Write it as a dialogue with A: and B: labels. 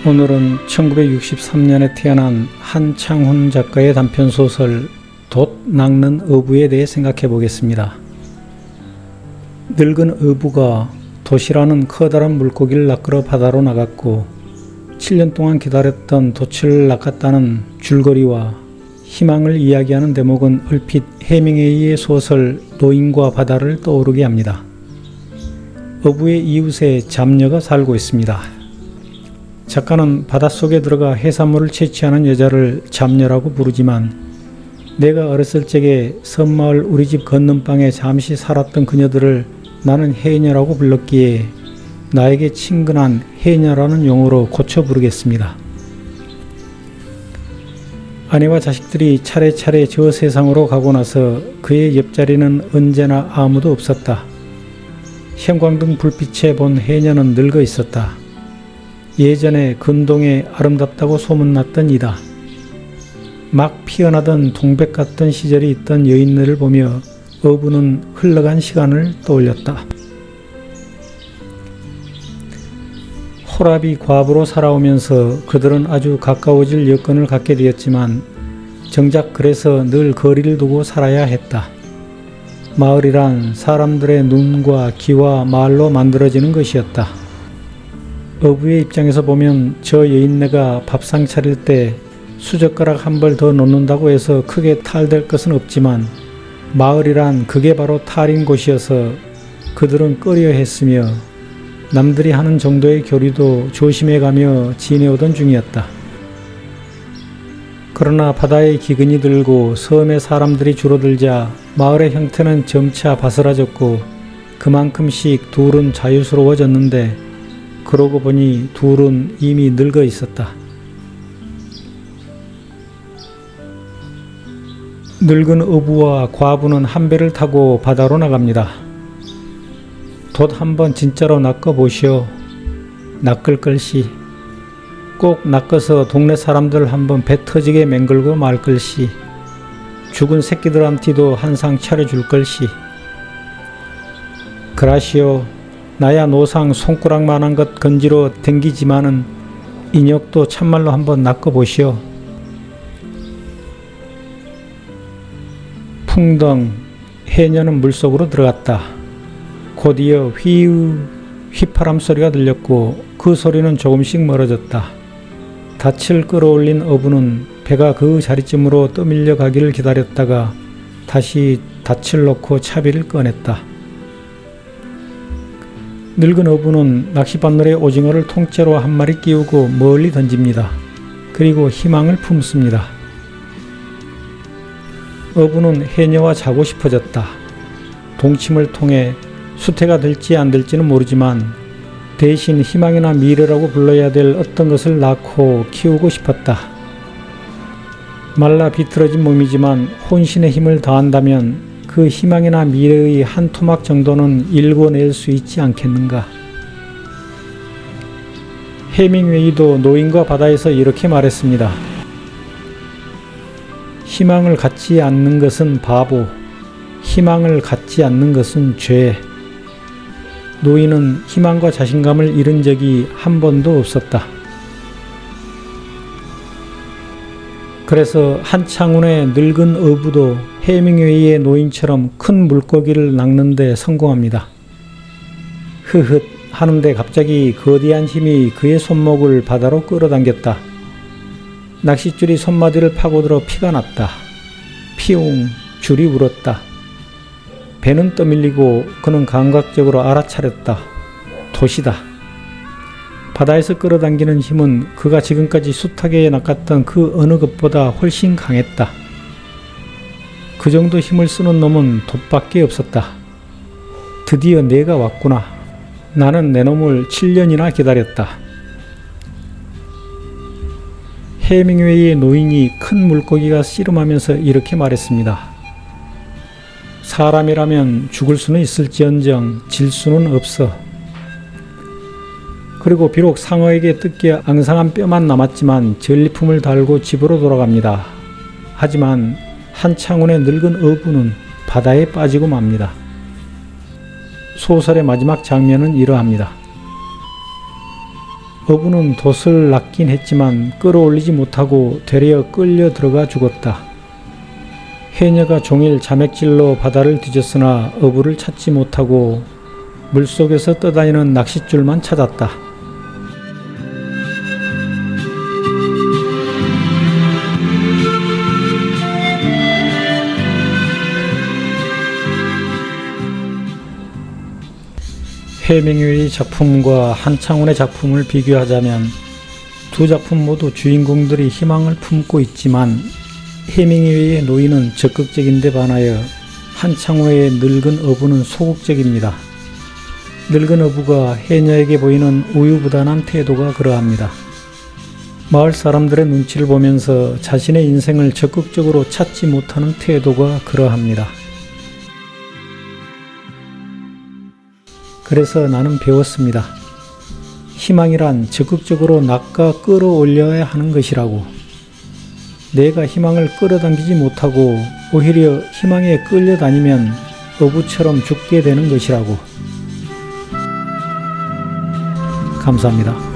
A: 오늘은 1963년에 태어난 한창훈 작가의 단편소설 돛 낚는 어부에 대해 생각해 보겠습니다. 늙은 어부가 돛이라는 커다란 물고기를 낚으러 바다로 나갔고 7년 동안 기다렸던 돛을 낚았다는 줄거리와 희망을 이야기하는 대목은 얼핏 해밍웨이의 소설 노인과 바다를 떠오르게 합니다. 어부의 이웃에 잡녀가 살고 있습니다. 작가는 바닷속에 들어가 해산물을 채취하는 여자를 잡녀라고 부르지만 내가 어렸을 적에 섬마을 우리 집 건넌방에 잠시 살았던 그녀들을 나는 해녀라고 불렀기에 나에게 친근한 해녀라는 용어로 고쳐 부르겠습니다. 아내와 자식들이 차례차례 저 세상으로 가고 나서 그의 옆자리는 언제나 아무도 없었다. 형광등 불빛에 본 해녀는 늙어 있었다. 예전에 근동에 아름답다고 소문났던 이다. 막 피어나던 동백 같던 시절이 있던 여인들을 보며 어부는 흘러간 시간을 떠올렸다. 호랍이 과부로 살아오면서 그들은 아주 가까워질 여건을 갖게 되었지만 정작 그래서 늘 거리를 두고 살아야 했다. 마을이란 사람들의 눈과 귀와 말로 만들어지는 것이었다. 어부의 입장에서 보면 저 여인네가 밥상 차릴 때 수젓가락 한 벌 더 놓는다고 해서 크게 탈될 것은 없지만 마을이란 그게 바로 탈인 곳이어서 그들은 꺼려했으며 남들이 하는 정도의 교리도 조심해가며 지내오던 중이었다. 그러나 바다의 기근이 들고 섬의 사람들이 줄어들자 마을의 형태는 점차 바스라졌고 그만큼씩 둘은 자유스러워졌는데 그러고 보니 둘은 이미 늙어 있었다. 늙은 어부와 과부는 한 배를 타고 바다로 나갑니다. 돛 한번 진짜로 낚아보시오. 낚을 걸시. 꼭 낚아서 동네 사람들 한번 배 터지게 맹글고 말 걸시. 죽은 새끼들한테도 한상 차려줄 걸시. 그라시오. 나야 노상 손가락만한 것 건지러 댕기지만은 인혁도 참말로 한번 낚아보시오. 풍덩. 해녀는 물속으로 들어갔다. 곧이어 휘우 휘파람 소리가 들렸고 그 소리는 조금씩 멀어졌다. 닻을 끌어올린 어부는 배가 그 자리쯤으로 떠밀려 가기를 기다렸다가 다시 닻을 놓고 차비를 꺼냈다. 늙은 어부는 낚시바늘에 오징어를 통째로 한 마리 끼우고 멀리 던집니다. 그리고 희망을 품습니다. 어부는 해녀와 자고 싶어졌다. 동침을 통해 수태가 될지 안 될지는 모르지만 대신 희망이나 미래라고 불러야 될 어떤 것을 낳고 키우고 싶었다. 말라 비틀어진 몸이지만 혼신의 힘을 다한다면 그 희망이나 미래의 한 토막 정도는 일궈낼 수 있지 않겠는가. 해밍웨이도 노인과 바다에서 이렇게 말했습니다. 희망을 갖지 않는 것은 바보, 희망을 갖지 않는 것은 죄. 노인은 희망과 자신감을 잃은 적이 한 번도 없었다. 그래서 한창훈의 늙은 어부도 해밍웨이의 노인처럼 큰 물고기를 낚는 데 성공합니다. 흐흐 하는데 갑자기 거대한 힘이 그의 손목을 바다로 끌어당겼다. 낚싯줄이 손마디를 파고들어 피가 났다. 피웅 줄이 울었다. 배는 떠밀리고 그는 감각적으로 알아차렸다. 돛이다. 바다에서 끌어당기는 힘은 그가 지금까지 숱하게 낚았던 그 어느 것보다 훨씬 강했다. 그 정도 힘을 쓰는 놈은 돛밖에 없었다. 드디어 내가 왔구나. 나는 내 놈을 7년이나 기다렸다. 해밍웨이의 노인이 큰 물고기가 씨름하면서 이렇게 말했습니다. 사람이라면 죽을 수는 있을지언정 질 수는 없어. 그리고 비록 상어에게 뜯겨 앙상한 뼈만 남았지만 전리품을 달고 집으로 돌아갑니다. 하지만 한창훈의 늙은 어부는 바다에 빠지고 맙니다. 소설의 마지막 장면은 이러합니다. 어부는 돛을 낚긴 했지만 끌어올리지 못하고 되려 끌려 들어가 죽었다. 해녀가 종일 자맥질로 바다를 뒤졌으나 어부를 찾지 못하고 물속에서 떠다니는 낚싯줄만 찾았다. 해밍웨이 작품과 한창훈의 작품을 비교하자면 두 작품 모두 주인공들이 희망을 품고 있지만 해밍웨이의 노인은 적극적인 데 반하여 한창훈의 늙은 어부는 소극적입니다. 늙은 어부가 해녀에게 보이는 우유부단한 태도가 그러합니다. 마을 사람들의 눈치를 보면서 자신의 인생을 적극적으로 찾지 못하는 태도가 그러합니다. 그래서 나는 배웠습니다. 희망이란 적극적으로 낚아 끌어올려야 하는 것이라고. 내가 희망을 끌어당기지 못하고 오히려 희망에 끌려다니면 어부처럼 죽게 되는 것이라고. 감사합니다.